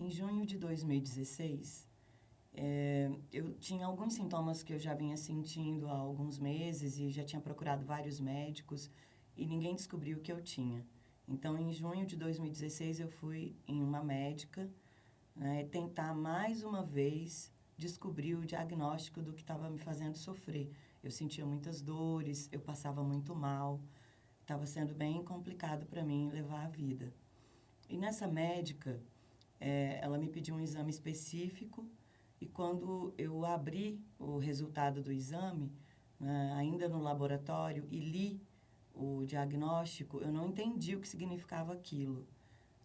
Em junho de 2016, eu tinha alguns sintomas que eu já vinha sentindo há alguns meses e já tinha procurado vários médicos e ninguém descobriu o que eu tinha. Então, em junho de 2016, eu fui em uma médica, né, tentar mais uma vez descobrir o diagnóstico do que estava me fazendo sofrer. Eu sentia muitas dores, eu passava muito mal, estava sendo bem complicado para mim levar a vida. E nessa médica, ela me pediu um exame específico e quando eu abri o resultado do exame, ainda no laboratório, e li o diagnóstico, eu não entendi o que significava aquilo.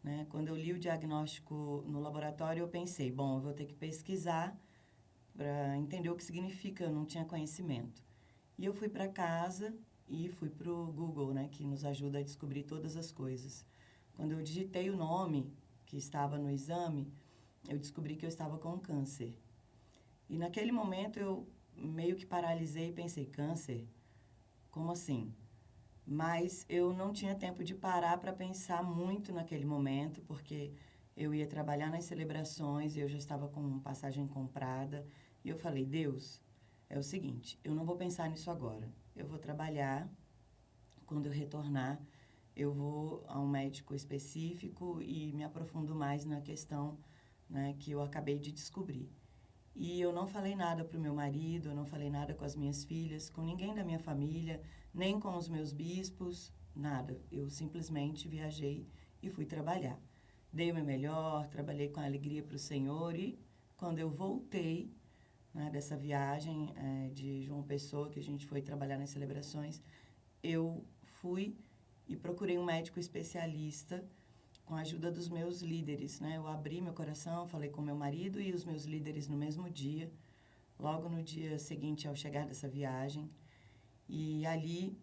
Né? Quando eu li o diagnóstico no laboratório, eu pensei, bom, eu vou ter que pesquisar para entender o que significa, eu não tinha conhecimento. E eu fui para casa e fui para o Google, né, que nos ajuda a descobrir todas as coisas. Quando eu digitei o nome que estava no exame, eu descobri que eu estava com câncer. E naquele momento eu meio que paralisei e pensei, câncer? Como assim? Mas eu não tinha tempo de parar para pensar muito naquele momento, porque eu ia trabalhar nas celebrações, eu já estava com passagem comprada, e eu falei, Deus, é o seguinte, eu não vou pensar nisso agora. Eu vou trabalhar, quando eu retornar, eu vou a um médico específico e me aprofundo mais na questão, né, que eu acabei de descobrir. E eu não falei nada para o meu marido, eu não falei nada com as minhas filhas, com ninguém da minha família, nem com os meus bispos, nada. Eu simplesmente viajei e fui trabalhar. Dei o meu melhor, trabalhei com alegria para o Senhor e quando eu voltei, né, dessa viagem de João Pessoa, que a gente foi trabalhar nas celebrações, eu fui e procurei um médico especialista com a ajuda dos meus líderes, né? Eu abri meu coração, falei com meu marido e os meus líderes no mesmo dia, logo no dia seguinte ao chegar dessa viagem. E ali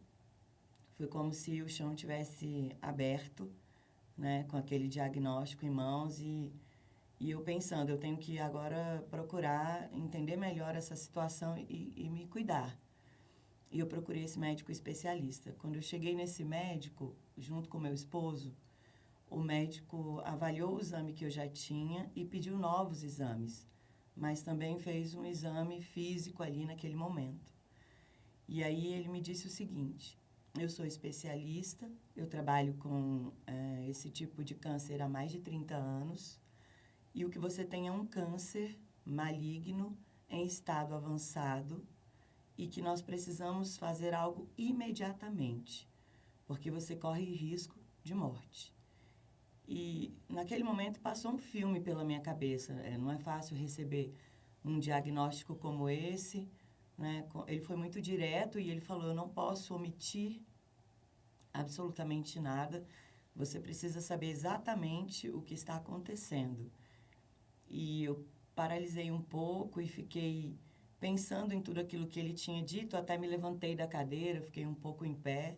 foi como se o chão tivesse aberto, né? Com aquele diagnóstico em mãos e eu pensando, eu tenho que agora procurar entender melhor essa situação e me cuidar. E eu procurei esse médico especialista. Quando eu cheguei nesse médico, junto com meu esposo, o médico avaliou o exame que eu já tinha e pediu novos exames, mas também fez um exame físico ali naquele momento. E aí ele me disse o seguinte, eu sou especialista, eu trabalho com esse tipo de câncer há mais de 30 anos, e o que você tem é um câncer maligno em estado avançado e que nós precisamos fazer algo imediatamente, porque você corre risco de morte. E naquele momento passou um filme pela minha cabeça. Não é fácil receber um diagnóstico como esse, né? Ele foi muito direto e ele falou, eu não posso omitir absolutamente nada. Você precisa saber exatamente o que está acontecendo. E eu paralisei um pouco e fiquei pensando em tudo aquilo que ele tinha dito. Até me levantei da cadeira, fiquei um pouco em pé.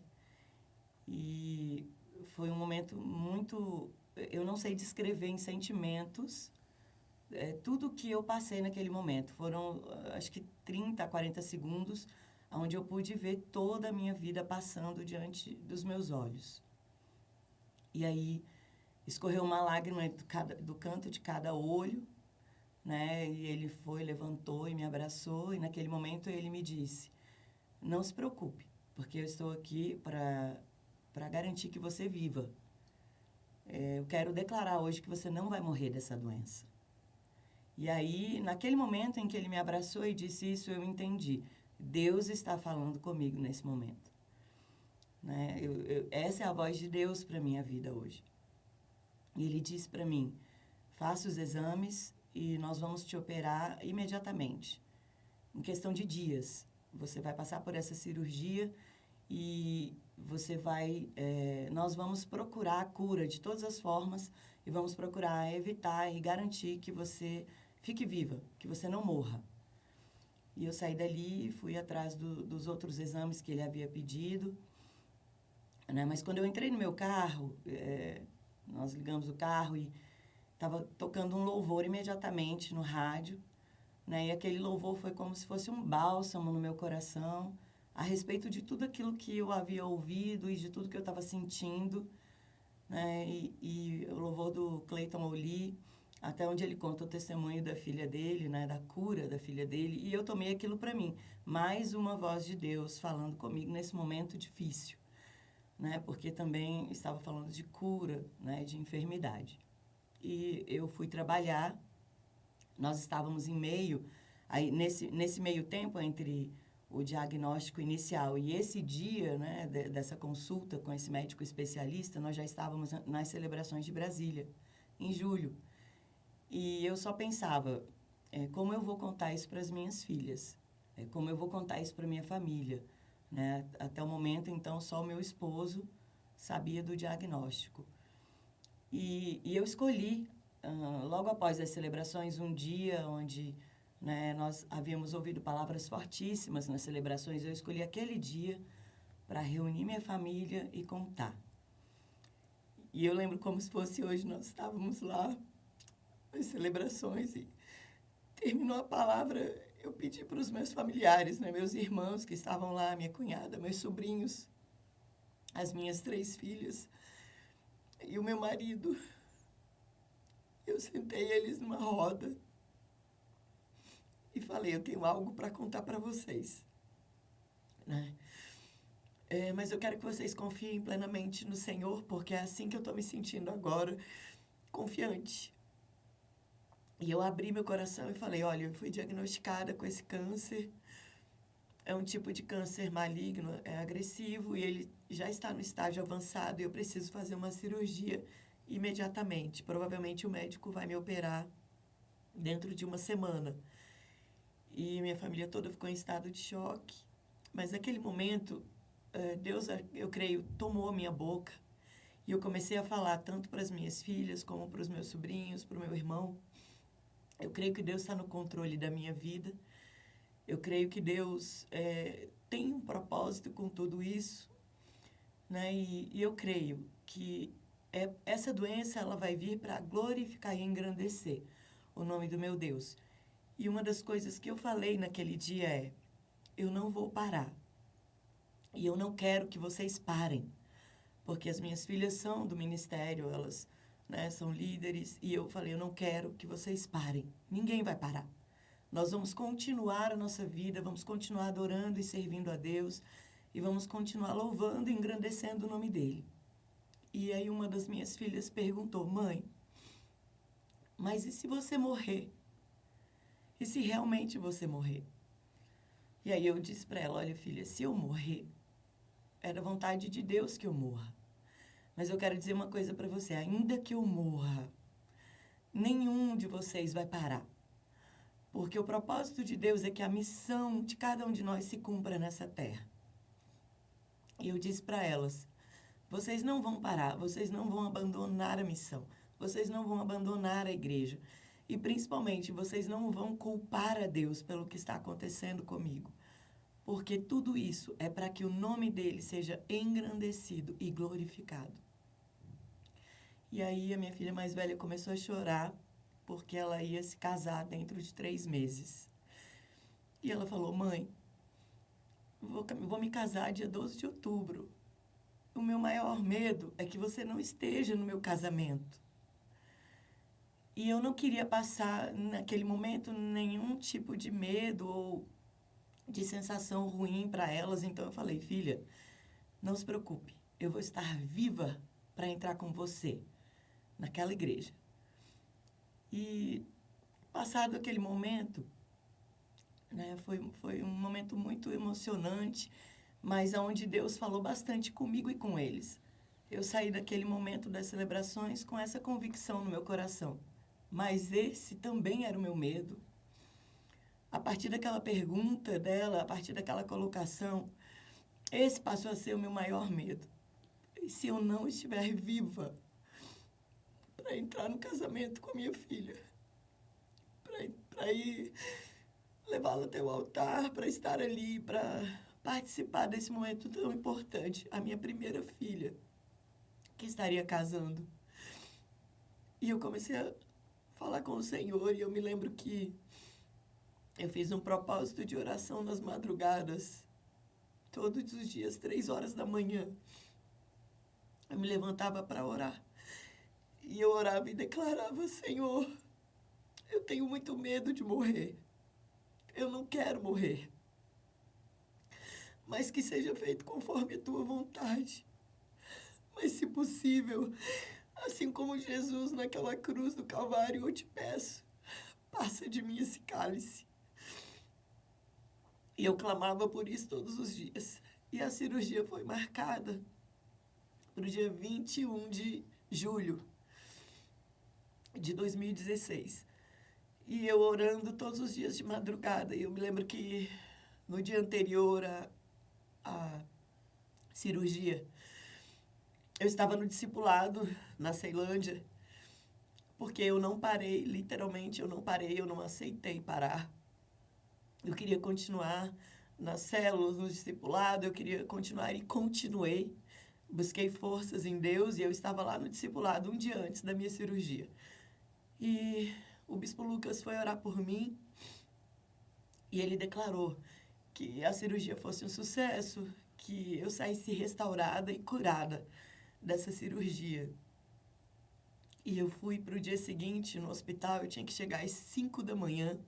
E foi um momento muito... Eu não sei descrever em sentimentos tudo o que eu passei naquele momento. Foram, acho que 30, 40 segundos, onde eu pude ver toda a minha vida passando diante dos meus olhos. E aí, escorreu uma lágrima do canto de cada olho, né? E ele foi, levantou e me abraçou. E naquele momento ele me disse, não se preocupe, porque eu estou aqui para garantir que você viva. Eu quero declarar hoje que você não vai morrer dessa doença. E aí, naquele momento em que ele me abraçou e disse isso, eu entendi. Deus está falando comigo nesse momento. Né? Essa é a voz de Deus para a minha vida hoje. E ele disse para mim, faça os exames e nós vamos te operar imediatamente. Em questão de dias, você vai passar por essa cirurgia e você vai... nós vamos procurar a cura de todas as formas e vamos procurar evitar e garantir que você fique viva, que você não morra. E eu saí dali e fui atrás dos outros exames que ele havia pedido. Né? Mas quando eu entrei no meu carro, nós ligamos o carro e estava tocando um louvor imediatamente no rádio. Né? E aquele louvor foi como se fosse um bálsamo no meu coração, a respeito de tudo aquilo que eu havia ouvido e de tudo que eu estava sentindo. Né? E o louvor do Clayton Oli, até onde ele conta o testemunho da filha dele, né, da cura da filha dele, e eu tomei aquilo para mim, mais uma voz de Deus falando comigo nesse momento difícil, né, porque também estava falando de cura, né, de enfermidade. E eu fui trabalhar, nós estávamos em meio, aí nesse meio tempo entre o diagnóstico inicial e esse dia, né, dessa consulta com esse médico especialista, nós já estávamos nas celebrações de Brasília, em julho. E eu só pensava, como eu vou contar isso para as minhas filhas? Como eu vou contar isso para minha família? Né? Até o momento, então, só o meu esposo sabia do diagnóstico. E eu escolhi, logo após as celebrações, um dia onde, né, nós havíamos ouvido palavras fortíssimas nas celebrações. Eu escolhi aquele dia para reunir minha família e contar. E eu lembro como se fosse hoje, nós estávamos lá as celebrações e terminou a palavra, eu pedi para os meus familiares, né, meus irmãos que estavam lá, minha cunhada, meus sobrinhos, as minhas 3 filhas e o meu marido. Eu sentei eles numa roda e falei, eu tenho algo para contar para vocês, né? Mas eu quero que vocês confiem plenamente no Senhor, porque é assim que eu estou me sentindo agora, confiante. E eu abri meu coração e falei, olha, eu fui diagnosticada com esse câncer. É um tipo de câncer maligno, é agressivo e ele já está no estágio avançado e eu preciso fazer uma cirurgia imediatamente. Provavelmente o médico vai me operar dentro de uma semana. E minha família toda ficou em estado de choque. Mas naquele momento, Deus, eu creio, tomou a minha boca e eu comecei a falar tanto para as minhas filhas como para os meus sobrinhos, para o meu irmão. Eu creio que Deus está no controle da minha vida. Eu creio que Deus tem um propósito com tudo isso, né? E eu creio que essa doença ela vai vir para glorificar e engrandecer o nome do meu Deus. E uma das coisas que eu falei naquele dia é: eu não vou parar. E eu não quero que vocês parem, porque as minhas filhas são do ministério, elas, né, são líderes, e eu falei: eu não quero que vocês parem. Ninguém vai parar. Nós vamos continuar a nossa vida, vamos continuar adorando e servindo a Deus e vamos continuar louvando e engrandecendo o nome dEle. E aí uma das minhas filhas perguntou, mãe, mas e se você morrer? E se realmente você morrer? E aí eu disse para ela, olha filha, se eu morrer, era vontade de Deus que eu morra. Mas eu quero dizer uma coisa para você, ainda que eu morra, nenhum de vocês vai parar. Porque o propósito de Deus é que a missão de cada um de nós se cumpra nessa terra. E eu disse para elas, vocês não vão parar, vocês não vão abandonar a missão, vocês não vão abandonar a igreja. E, principalmente, vocês não vão culpar a Deus pelo que está acontecendo comigo. Porque tudo isso é para que o nome dele seja engrandecido e glorificado. E aí a minha filha mais velha começou a chorar, porque ela ia se casar dentro de 3 meses. E ela falou, mãe, vou me casar dia 12 de outubro. O meu maior medo é que você não esteja no meu casamento. E eu não queria passar, naquele momento, nenhum tipo de medo ou de sensação ruim para elas. Então eu falei, filha, não se preocupe, eu vou estar viva para entrar com você naquela igreja. E passado aquele momento, né, foi um momento muito emocionante, mas onde Deus falou bastante comigo e com eles. Eu saí daquele momento das celebrações com essa convicção no meu coração. Mas esse também era o meu medo. A partir daquela pergunta dela, a partir daquela colocação, esse passou a ser o meu maior medo. E se eu não estiver viva para entrar no casamento com a minha filha? Para ir levá-la até o altar, para estar ali, para participar desse momento tão importante. A minha primeira filha, que estaria casando. E eu comecei a falar com o Senhor, e eu me lembro que eu fiz um propósito de oração nas madrugadas, todos os dias, 3 horas da manhã. Eu me levantava para orar. E eu orava e declarava, Senhor, Eu tenho muito medo de morrer. Eu não quero morrer. Mas que seja feito conforme a tua vontade. Mas, se possível, assim como Jesus naquela cruz do Calvário, eu te peço, passa de mim esse cálice. E eu clamava por isso todos os dias. E a cirurgia foi marcada para o dia 21 de julho de 2016. E eu orando todos os dias de madrugada. E eu me lembro que no dia anterior à cirurgia, eu estava no discipulado na Ceilândia, porque eu não parei, literalmente eu não parei, eu não aceitei parar. Eu queria continuar nas células, no discipulado, eu queria continuar e continuei. Busquei forças em Deus e eu estava lá no discipulado um dia antes da minha cirurgia. E o bispo Lucas foi orar por mim e ele declarou que a cirurgia fosse um sucesso, que eu saísse restaurada e curada dessa cirurgia. E eu fui para o dia seguinte no hospital, eu tinha que chegar às 5 da manhã.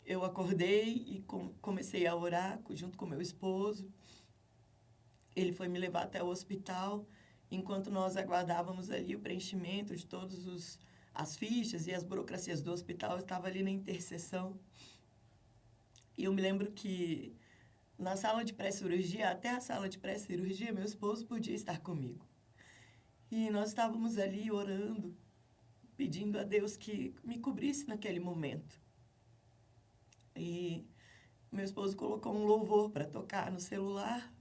Eu acordei e comecei a orar junto com meu esposo. Ele foi me levar até o hospital, enquanto nós aguardávamos ali o preenchimento de todas as fichas e as burocracias do hospital. Eu estava ali na intercessão. E eu me lembro que na sala de pré-cirurgia, até a sala de pré-cirurgia, meu esposo podia estar comigo. E nós estávamos ali orando, pedindo a Deus que me cobrisse naquele momento. E meu esposo colocou um louvor para tocar no celular.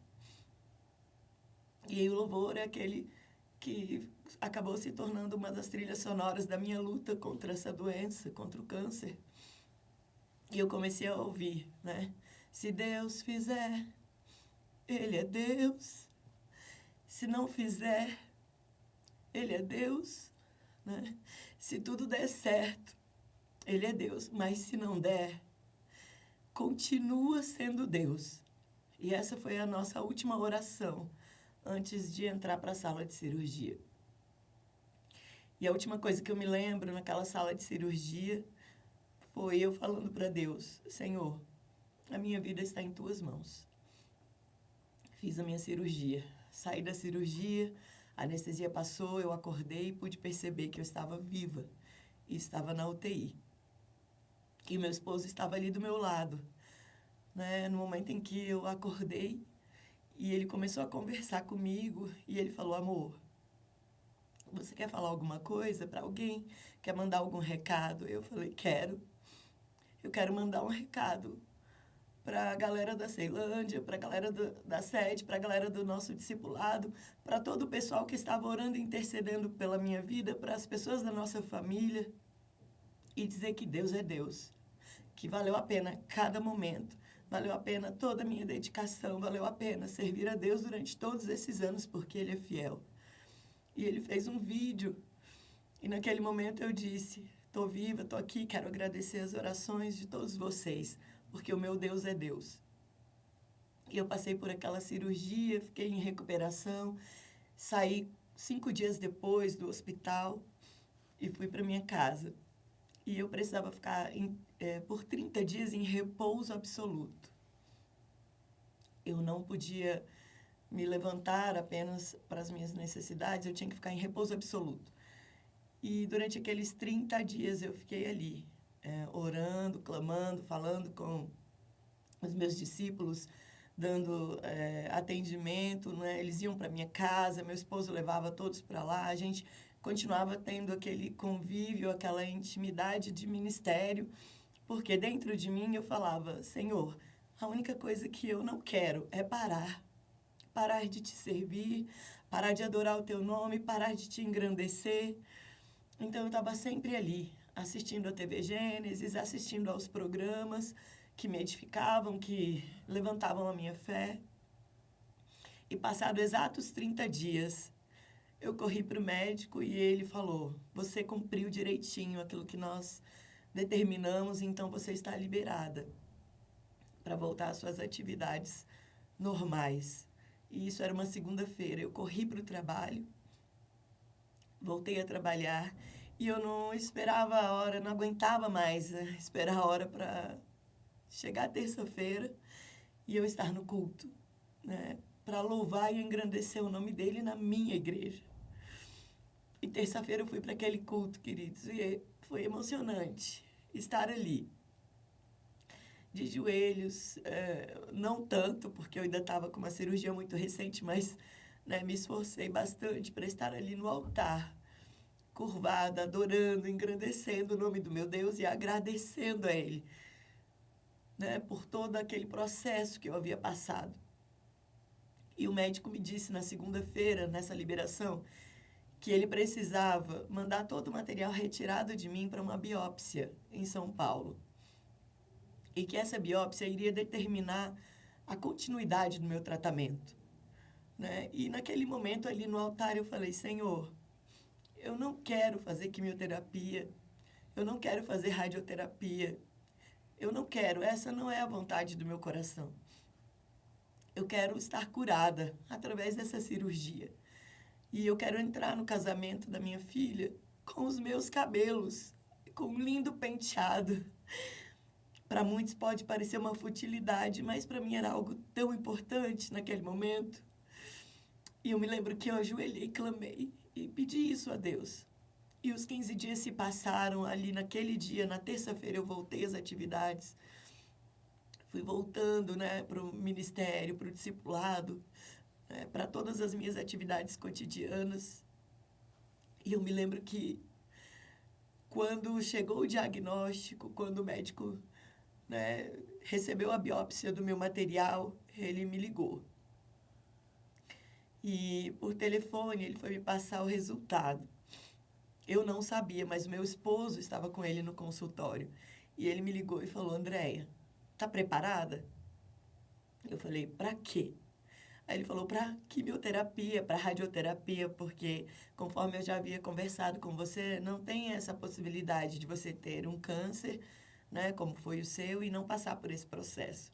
E o louvor é aquele que acabou se tornando uma das trilhas sonoras da minha luta contra essa doença, contra o câncer. E eu comecei a ouvir, né? Se Deus fizer, Ele é Deus. Se não fizer, Ele é Deus, né? Se tudo der certo, Ele é Deus. Mas se não der, continua sendo Deus. E essa foi a nossa última oração antes de entrar para a sala de cirurgia. E a última coisa que eu me lembro naquela sala de cirurgia foi eu falando para Deus: Senhor, a minha vida está em tuas mãos. Fiz a minha cirurgia. Saí da cirurgia, a anestesia passou, eu acordei e pude perceber que eu estava viva e estava na UTI. E meu esposo estava ali do meu lado, né? No momento em que eu acordei, e ele começou a conversar comigo e ele falou: amor, você quer falar alguma coisa para alguém? Quer mandar algum recado? Eu falei: quero. Eu quero mandar um recado para a galera da Ceilândia, para a galera da sede, para a galera do nosso discipulado, para todo o pessoal que estava orando e intercedendo pela minha vida, para as pessoas da nossa família, e dizer que Deus é Deus, que valeu a pena cada momento, valeu a pena toda a minha dedicação, valeu a pena servir a Deus durante todos esses anos, porque Ele é fiel. E ele fez um vídeo, e naquele momento eu disse: estou viva, estou aqui, quero agradecer as orações de todos vocês, porque o meu Deus é Deus. E eu passei por aquela cirurgia, fiquei em recuperação, saí 5 dias depois do hospital e fui para minha casa. E eu precisava ficar por 30 dias em repouso absoluto. Eu não podia me levantar apenas para as minhas necessidades, eu tinha que ficar em repouso absoluto. E durante aqueles 30 dias eu fiquei ali, orando, clamando, falando com os meus discípulos, dando atendimento, né? Eles iam para minha casa, meu esposo levava todos para lá, a gente continuava tendo aquele convívio, aquela intimidade de ministério, porque dentro de mim eu falava: Senhor, a única coisa que eu não quero é parar de te servir, parar de adorar o teu nome, parar de te engrandecer. Então eu estava sempre ali, assistindo a TV Gênesis, assistindo aos programas que me edificavam, que levantavam a minha fé. E passados exatos 30 dias, eu corri para o médico e ele falou: você cumpriu direitinho aquilo que nós determinamos, então você está liberada para voltar às suas atividades normais. E isso era uma segunda-feira. Eu corri para o trabalho, voltei a trabalhar E eu não esperava a hora, não aguentava mais esperar a hora para chegar terça-feira e eu estar no culto, né? Para louvar e engrandecer o nome dele na minha igreja. E terça-feira eu fui para aquele culto, queridos, e foi emocionante estar ali, de joelhos, não tanto, porque eu ainda estava com uma cirurgia muito recente, mas né, me esforcei bastante para estar ali no altar, curvada, adorando, engrandecendo o nome do meu Deus e agradecendo a Ele, né, por todo aquele processo que eu havia passado. E o médico me disse na segunda-feira, nessa liberação, que ele precisava mandar todo o material retirado de mim para uma biópsia em São Paulo. E que essa biópsia iria determinar a continuidade do meu tratamento, né? E naquele momento ali no altar eu falei, Senhor, eu não quero fazer quimioterapia, eu não quero fazer radioterapia, eu não quero, essa não é a vontade do meu coração. Eu quero estar curada através dessa cirurgia. E eu quero entrar no casamento da minha filha com os meus cabelos, com um lindo penteado. Para muitos pode parecer uma futilidade, mas para mim era algo tão importante naquele momento. E eu me lembro que eu ajoelhei e clamei e pedi isso a Deus. E os 15 dias se passaram ali naquele dia, na terça-feira eu voltei às atividades. Fui voltando, né, para o ministério, para o discipulado, né, para todas as minhas atividades cotidianas. E eu me lembro que quando chegou o diagnóstico, quando o médico, né, recebeu a biópsia do meu material, ele me ligou. E por telefone ele foi me passar o resultado. Eu não sabia, mas meu esposo estava com ele no consultório. E ele me ligou e falou, Andréia, tá preparada? Eu falei, para quê? Aí ele falou, para quimioterapia, para radioterapia, porque conforme eu já havia conversado com você, não tem essa possibilidade de você ter um câncer, né, como foi o seu, e não passar por esse processo.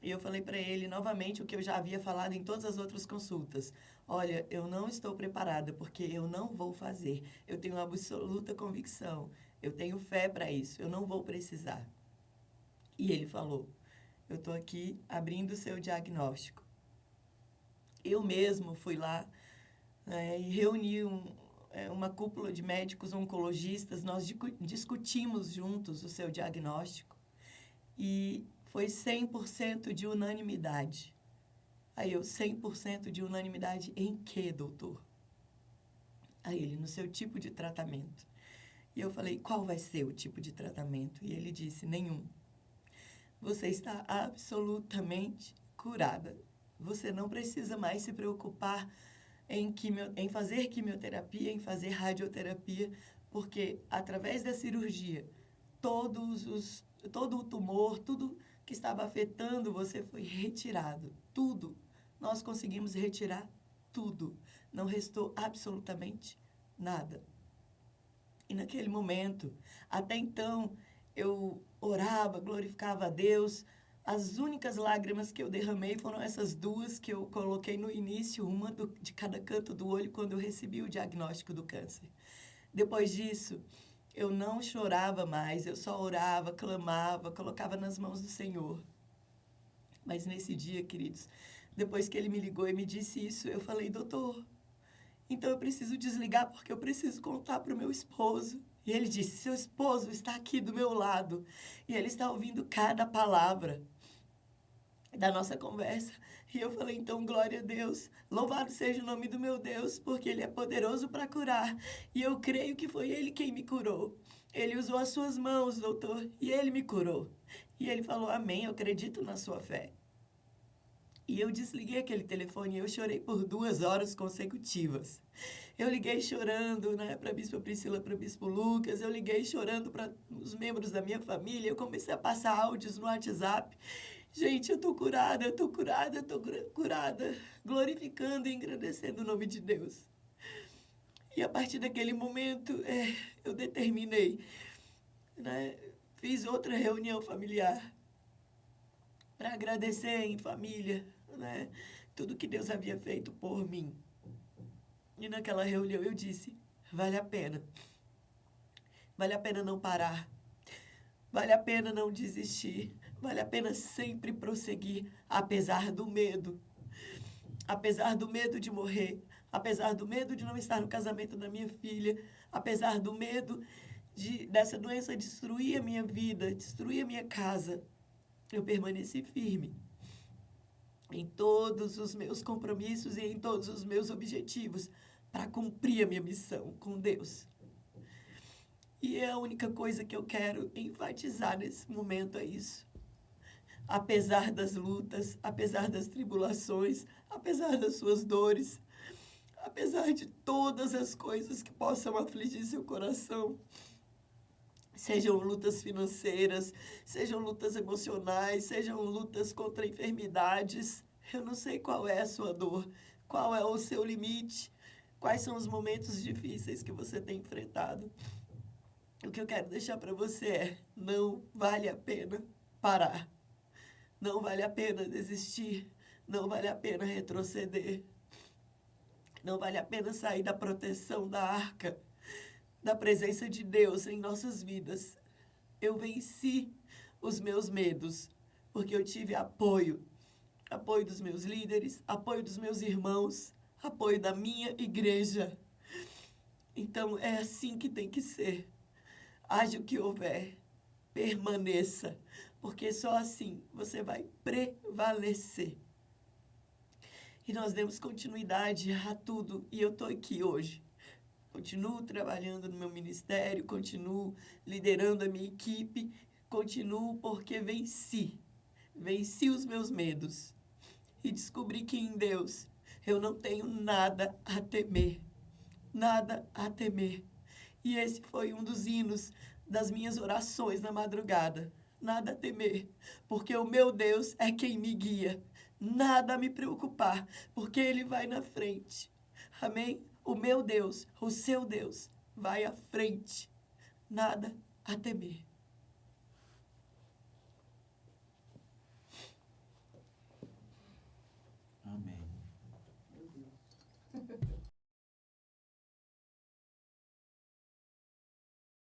E eu falei para ele novamente o que eu já havia falado em todas as outras consultas. Olha, eu não estou preparada porque eu não vou fazer. Eu tenho absoluta convicção. Eu tenho fé para isso. Eu não vou precisar. E ele falou, eu estou aqui abrindo o seu diagnóstico. Eu mesmo fui lá e reuni uma cúpula de médicos oncologistas. Nós discutimos juntos o seu diagnóstico. E foi 100% de unanimidade. Aí eu, 100% de unanimidade em quê, doutor? Aí ele, no seu tipo de tratamento. E eu falei, qual vai ser o tipo de tratamento? E ele disse, nenhum. Você está absolutamente curada. Você não precisa mais se preocupar em fazer quimioterapia, em fazer radioterapia, porque através da cirurgia, todo o tumor, tudo que estava afetando você foi retirado. Tudo. Nós conseguimos retirar tudo. Não restou absolutamente nada. E naquele momento, até então, eu orava, glorificava a Deus. As únicas lágrimas que eu derramei foram essas duas que eu coloquei no início, uma de cada canto do olho, quando eu recebi o diagnóstico do câncer. Depois disso, eu não chorava mais, eu só orava, clamava, colocava nas mãos do Senhor. Mas nesse dia, queridos, depois que ele me ligou e me disse isso, eu falei, doutor, então eu preciso desligar porque eu preciso contar para o meu esposo. E ele disse, seu esposo está aqui do meu lado e ele está ouvindo cada palavra da nossa conversa. E eu falei, então, glória a Deus, louvado seja o nome do meu Deus, porque Ele é poderoso para curar. E eu creio que foi Ele quem me curou. Ele usou as suas mãos, doutor, e Ele me curou. E ele falou, amém, eu acredito na sua fé. E eu desliguei aquele telefone e eu chorei por 2 horas consecutivas. Eu liguei chorando, né, para a Bispa Priscila, para o Bispo Lucas, eu liguei chorando para os membros da minha família, eu comecei a passar áudios no WhatsApp. Gente, eu estou curada, eu estou curada, eu estou curada, glorificando e engrandecendo o nome de Deus. E a partir daquele momento, eu determinei, né, fiz outra reunião familiar para agradecer em família, né, tudo que Deus havia feito por mim. E naquela reunião eu disse, vale a pena. Vale a pena não parar. Vale a pena não desistir. Vale a pena sempre prosseguir, apesar do medo. Apesar do medo de morrer. Apesar do medo de não estar no casamento da minha filha. Apesar do medo dessa doença destruir a minha vida, destruir a minha casa. Eu permaneci firme em todos os meus compromissos e em todos os meus objetivos para cumprir a minha missão com Deus. E a única coisa que eu quero enfatizar nesse momento é isso. Apesar das lutas, apesar das tribulações, apesar das suas dores, apesar de todas as coisas que possam afligir seu coração, sejam lutas financeiras, sejam lutas emocionais, sejam lutas contra enfermidades, eu não sei qual é a sua dor, qual é o seu limite, quais são os momentos difíceis que você tem enfrentado. O que eu quero deixar para você é: não vale a pena parar. Não vale a pena desistir. Não vale a pena retroceder. Não vale a pena sair da proteção da arca, da presença de Deus em nossas vidas. Eu venci os meus medos, porque eu tive apoio. Apoio dos meus líderes, apoio dos meus irmãos, apoio da minha igreja. Então, é assim que tem que ser. Haja o que houver, permaneça, porque só assim você vai prevalecer. E nós demos continuidade a tudo, e eu estou aqui hoje. Continuo trabalhando no meu ministério, continuo liderando a minha equipe, continuo porque venci os meus medos e descobri que em Deus eu não tenho nada a temer, nada a temer. E esse foi um dos hinos das minhas orações na madrugada. Nada a temer, porque o meu Deus é quem me guia. Nada a me preocupar, porque Ele vai na frente. Amém? O meu Deus, o seu Deus, vai à frente. Nada a temer.